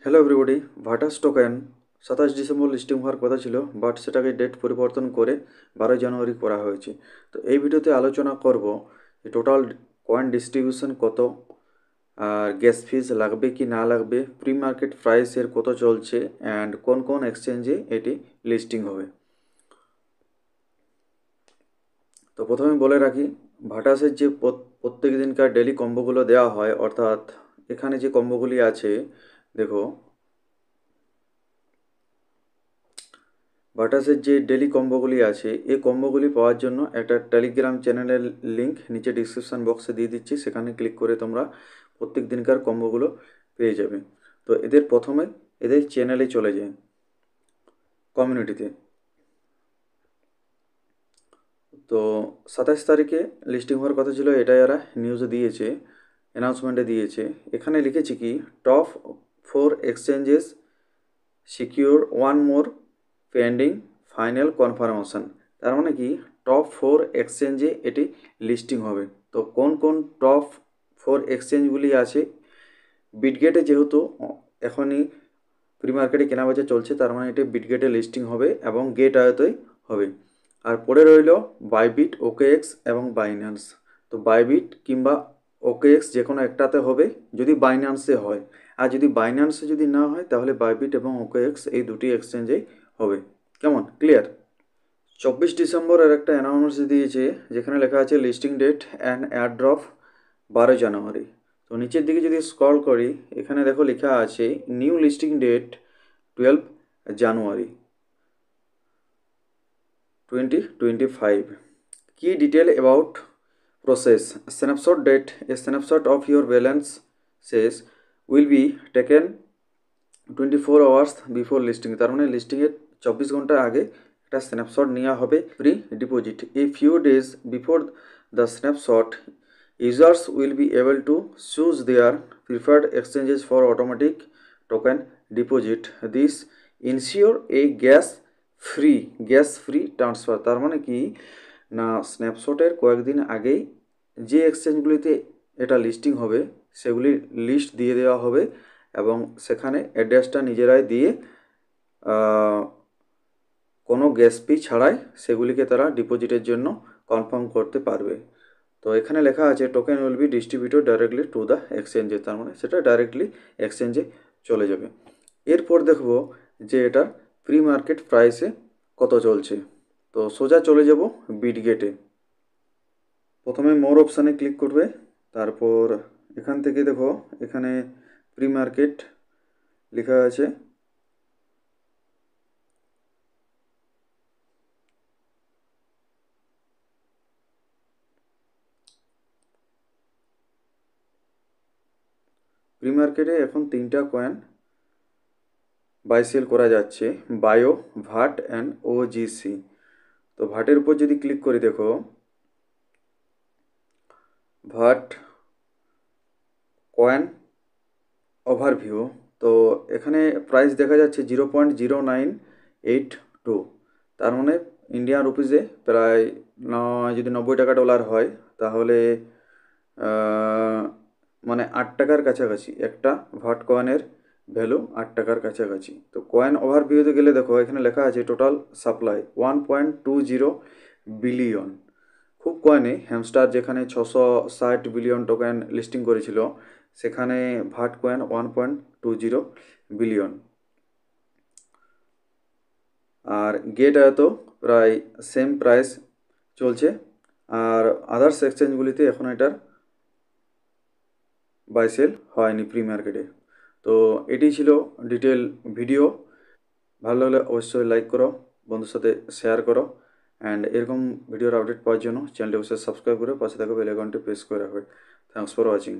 Hello everybody. ভাটাস token 27 December listing হওয়ার কথা ছিল, বাট সেটাকে ডেট পরিবর্তন করে 12 জানুয়ারি করা হয়েছে। তো এই ভিডিওতে আলোচনা করব যে টোটাল কয়েন ডিস্ট্রিবিউশন কত, আর গ্যাস ফিস লাগবে কি না লাগবে, প্রি মার্কেট প্রাইসের কত চলছে, অ্যান্ড কোন কোন এক্সচেঞ্জে এটি লিস্টিং হবে। তো প্রথমে বলে রাখি, ভাটাসের যে প্রত্যেক দিনকার ডেলি কম্বোগুলো দেওয়া হয়, অর্থাৎ এখানে যে কম্বোগুলি আছে দেখো, ভাটাসের যে ডেলি কম্বোগুলি আছে এই কম্বোগুলি পাওয়ার জন্য একটা টেলিগ্রাম চ্যানেলের লিঙ্ক নিচে ডিসক্রিপশান বক্সে দিয়ে দিচ্ছি, সেখানে ক্লিক করে তোমরা প্রত্যেক দিনকার কম্বোগুলো পেয়ে যাবে। তো প্রথমে এদের চ্যানেলে চলে যায়, কমিউনিটিতে। তো 27 তারিখে লিস্টিং হওয়ার কথা ছিল, এটা এরা নিউজে দিয়েছে, অ্যানাউন্সমেন্টে দিয়েছে। এখানে লিখেছি কি, top 4 exchanges secure one more pending final confirmation. তার মানে কি, টপ 4 এক্সচেঞ্জে এটি লিস্টিং হবে। তো কোন কোন টপ 4 এক্সচেঞ্জগুলি আছে? বিটগেটে যেহেতু এখনই প্রি মার্কেটে কেনাবেচা চলছে, তার মানে এটি বিটগেটে লিস্টিং হবে এবং গেট আয়তেই হবে। আর পরে রইল বাইবিট, ওকেএক্স এবং বাইন্যান্স। তো বাইবিট কিংবা ওকেএক্স যে কোনো একটাতে হবে যদি বাইন্যান্সে হয়, আর যদি বাইন্যান্সে যদি না হয় তাহলে বাইবিট এবং ওকেএক্স এই দুটি এক্সচেঞ্জেই হবে। কেমন ক্লিয়ার? 24 ডিসেম্বর আর একটা অ্যানাউন্স দিয়েছে, যেখানে লেখা আছে লিস্টিং ডেট অ্যান্ড এয়ারড্রপ 12 জানুয়ারি। তো নিচের দিকে যদি স্ক্রল করি, এখানে দেখো লেখা আছে new listing date 12 January 2025. Key detail about process. Snapshot date. A snapshot of your balance says will be taken 24 hours before listing. তার মানে লিস্টিংয়ের 24 ঘন্টা আগে একটা স্ন্যাপশট নেওয়া হবে pre deposit. A few days before the snapshot, users will be able to choose their preferred exchanges for automatic token deposit. This ensure a gas free transfer. তার মানে কি না, স্ন্যাপশটের কয়েকদিন আগেই যে এক্সচেঞ্জগুলিতে এটা লিস্টিং হবে সেগুলি লিস্ট দিয়ে দেওয়া হবে এবং সেখানে অ্যাড্রেসটা নিজেরাই দিয়ে কোনো গ্যাস ফি ছাড়াই সেগুলিকে তারা ডিপোজিটের জন্য কনফার্ম করতে পারবে। তো এখানে লেখা আছে token will be distributed directly to the এক্সচেঞ্জে, তার মানে সেটা ডাইরেক্টলি এক্সচেঞ্জে চলে যাবে। এরপর দেখব যে এটার প্রি মার্কেট প্রাইসে কত চলছে। তো সোজা চলে যাব বিটগেটে। প্রথমে মোর অপশানে ক্লিক করবে, তারপর এখান থেকে দেখো এখানে প্রি মার্কেট লেখা আছে। প্রি মার্কেটে এখন 3টা কয়েন বাই সেল করা যাচ্ছে, বায়ো, ভাট অ্যান্ড ওজিসি। তো ভাটের উপর যদি ক্লিক করি, দেখো ভাট কয়েন ওভারভিউ। তো এখানে প্রাইস দেখা যাচ্ছে 0.0982। তার মানে ইন্ডিয়ান রুপিসে প্রায় যদি 90 টাকা ডলার হয় তাহলে মানে 8 টাকার কাছাকাছি একটা ভাট কয়েনের ভ্যালু, 8 টাকার কাছাকাছি। তো কয়েন ওভারভিউতে গেলে দেখো এখানে লেখা আছে টোটাল সাপ্লাই 1.20 বিলিয়ন। খুব কয়েনে হ্যামস্টার যেখানে 660 বিলিয়ন টোকেন লিস্টিং করেছিল, সেখানে ভাট কয়েন 1.20 বিলিয়ন। আর গেট আয়ত প্রায় সেম প্রাইস চলছে, আর আদার্স এক্সচেঞ্জগুলিতে এখন এটার বাই সেল হয়নি প্রি মার্কেটে। তো এটি ছিল ডিটেল ভিডিও। ভালো লাগলে অবশ্যই লাইক করো, বন্ধুর সাথে শেয়ার করো, অ্যান্ড এরকম ভিডিওর আপডেট পাওয়ার জন্য চ্যানেলটি অবশ্যই সাবস্ক্রাইব করে পাশে থাকা বেল আইকনটি প্রেস করে রাখবে। Thanks for watching.